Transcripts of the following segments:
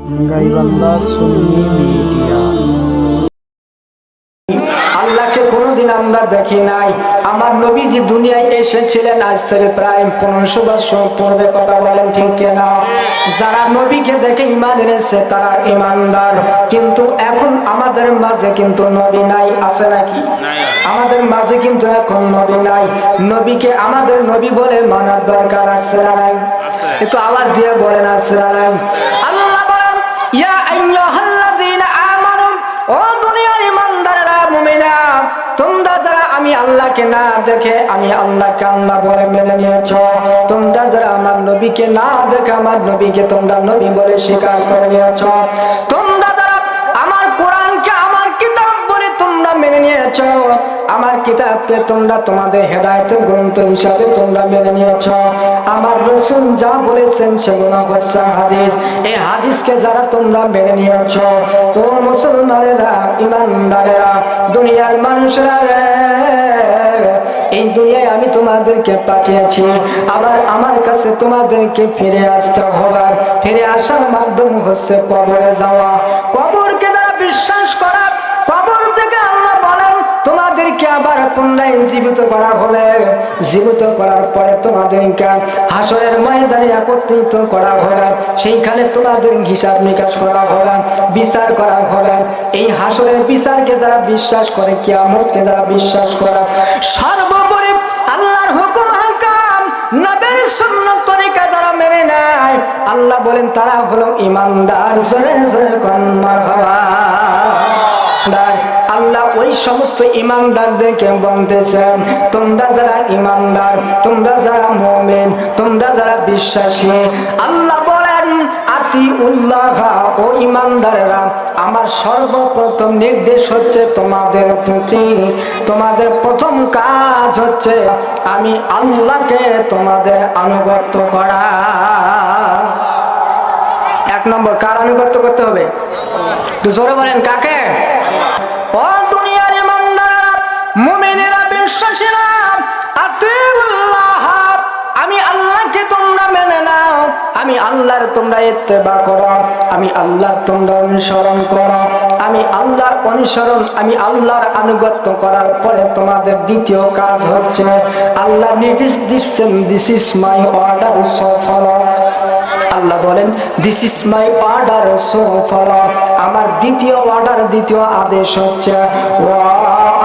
গাইবান্ধা সুন্নি media. আল্লাহকে কোনোদিন আমরা দেখি নাই। আমার নবীজি দুনিয়ায় এসেছিলেন আজ থেকে প্রায় 1500 বছর পূর্বে, কথা বলেন ঠিক কিনা? যারা নবীকে দেখে ঈমান এনেছে তারা ঈমানদার। কিন্তু এখন আমাদের মাঝে কিন্তু নবী নাই, আছে নাকি? আমাদের মাঝে কিন্তু এখন নবী নাই। নবীকে আমাদের নবী বলে মানার দরকার আছে না নাই? একটু আওয়াজ দিয়ে বলেন আছে না নাই? আল্লাহ বলেন, ইয়া আইয়ুহাল্লাযীনা আমানু, ও দুনিয়ার ঈমানদাররা, মুমিনা, তোমরা যারা আমি আল্লাহকে না দেখে আমি আল্লাহকে আল্লাহ বলে মেনে নিয়েছো, তোমরা যারা আমার নবীকে না দেখে আমার নবীকে তোমরা নবী বলে স্বীকার করে নিয়েছো, তোমরা যারা আমার কোরআনকে আমার কিতাব বলে তোমরা মেনে নিয়েছো, আমার কিতাবকে তোমরা তোমাদের হেদায়েতের গ্রন্থ হিসাবে তোমরা মেনে নিয়েছো, আমার রাসূল যা বলেছেন সেগুলো হচ্ছে হাদিস, এই হাদিসকে যারা তোমরা মেনে নিয়েছো, তো মুসলমানেরা, ঈমানদারেরা, দুনিয়ার মানুষেরা, এই দুনিয়ায় আমি তোমাদেরকে পাঠিয়েছি, আবার আমার কাছে তোমাদেরকে ফিরে আসতে হবে। ফিরে আসার মাধ্যম হচ্ছে কবরে যাওয়া। কবরকে যারা বিশ্বাস করা, কবর থেকে আল্লাহ বলেন তোমাদেরকে আবার পুনরায় জীবিত করা হবে। জীবিত করার পরে তোমাদেরকে হাসরের ময়দানে একত্রিত করা হবে। সেইখানে তোমাদের হিসাব নিকাশ করা হবে, বিচার করা হবে। এই হাসরের বিচারকে যারা বিশ্বাস করে, কিয়ামতকে যারা বিশ্বাস করে, সর্বোপরি আল্লাহর হুকুম হাকাম নবীর সুন্নাত তরিকা যারা মেনে নেয়, আল্লাহ বলেন তারা হলো ঈমানদার। জোরে জোরে কোন মারহাবা। আল্লাহ ওই সমস্ত ঈমানদারদেরকে বলতেছেন, তোমরা যারা ঈমানদার, তোমরা যারা মুমিন, তোমরা যারা বিশ্বাসী, আল্লাহ বলেন আতিউল্লাহ, ও ঈমানদারেরা, আমার সর্বপ্রথম নির্দেশ হচ্ছে তোমাদের প্রতি, তোমাদের প্রথম কাজ হচ্ছে আমি আল্লাহকে তোমাদের আনুগত্য করা। এক নম্বর, কার আনুগত্য করতে হবে? জোরে বলেন, কাকে? ও দুনিয়ার ঈমানদাররা, মুমিনেরা, বিশ্বাসীরা, আতিউল্লাহ, আমি আল্লাহকে তোমরা মেনে নাও, আমি আল্লাহর তোমরা ইত্তেবা করো, আমি আল্লাহর তোমরা অনুসরণ করো। আমি আল্লাহর অনুসরণ, আমি আল্লাহর আনুগত্য করার পরে তোমাদের দ্বিতীয় কাজ হচ্ছে আল্লাহ নির্দেশ দিচ্ছেন, this is my order, so follow. আল্লাহ বলেন this is my order, so follow. আমার দ্বিতীয় অর্ডার, দ্বিতীয় আদেশ হচ্ছে ওয়া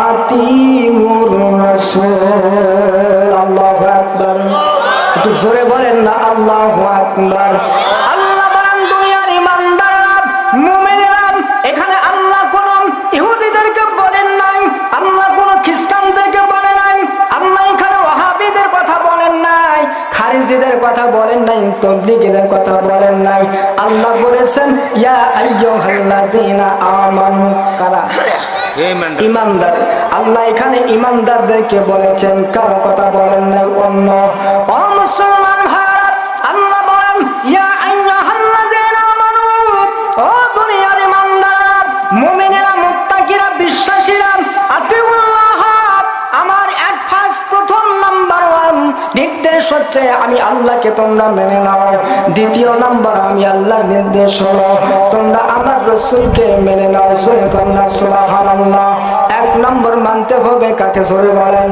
আতিউর রাসূল। আল্লাহু আকবার। একটু জোরে বলেন না আল্লাহু আকবার। আল্লাহ বলেন দুনিয়ার ঈমানদাররা, মুমিনেরা, এখানে আল্লাহ কোন ইহুদিদেরকে বলেন নাই, আল্লাহ কোন খ্রিস্টানদেরকে বলেন নাই, আল্লাহ এখানে ওয়াহাবিদের কথা বলেন নাই, খারিজিদের কথা বলেন নাই, তাবলীগীদের কথা বলেন নাই। আল্লাহ বলেছেন ইয়া আইয়ুহাল্লাযীনা আমানু, কারা? ঈমানদার। আল্লাহ এখানে ঈমানদারদেরকে বলেছেন, কারো কথা বলেন নাই অন্য। ও মুসলমান ভাইরা, আল্লাহ বলেন ইয়া আইয়ুহাল্লাযীনা আমানু, ও দুনিয়ার ঈমানদার, মুমিনেরা, মুত্তাকিরা, বিশ্বাসীরা, আতিউল্লাহ, আমার এক ফার্স্ট প্রথম নাম্বার ওয়ান নির্দেশ হচ্ছে আমি আল্লাহকে তোমরা মেনে নাও। দ্বিতীয় নাম্বার, আমি আল্লাহর নির্দেশ হলো তোমরা আমার রাসূলকে মেনে নাও। সুবহানাল্লাহ। এক নম্বর মানতে হবে কাকে? জোরে বলেন,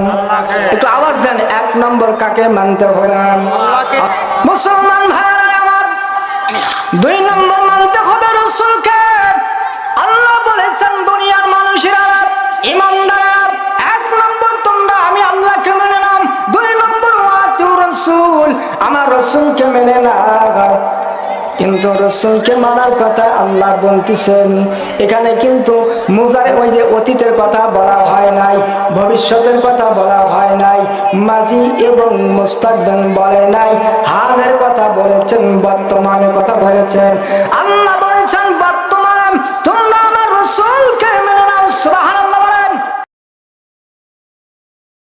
একটু আওয়াজ দেন। এক নম্বর কাকে মানতে হবে? মুসলমান ভাইরা আমার, দুই নম্বর মানতে হবে রাসূলকে। আল্লাহ বলেছেন দুনিয়ার মানুষেরা, ঈমানদাররা, এক নম্বর তোমরা আমি আল্লাহকে মেনে নাও, দুই নম্বর আতিউর রাসূল, আমার রাসূলকে মেনে নাও। কিন্তু রাসূলকে মানার কথা আল্লাহ বলতেছেন এখানে, কিন্তু মুজারে ওই যে অতীতের কথা বলা হয় নাই, ভবিষ্যতের কথা বলা হয় নাই, মাজি এবং মুস্তাকবিল বলে নাই, হালের কথা বলেছেন, বর্তমানের কথা বলেছেন। আল্লাহ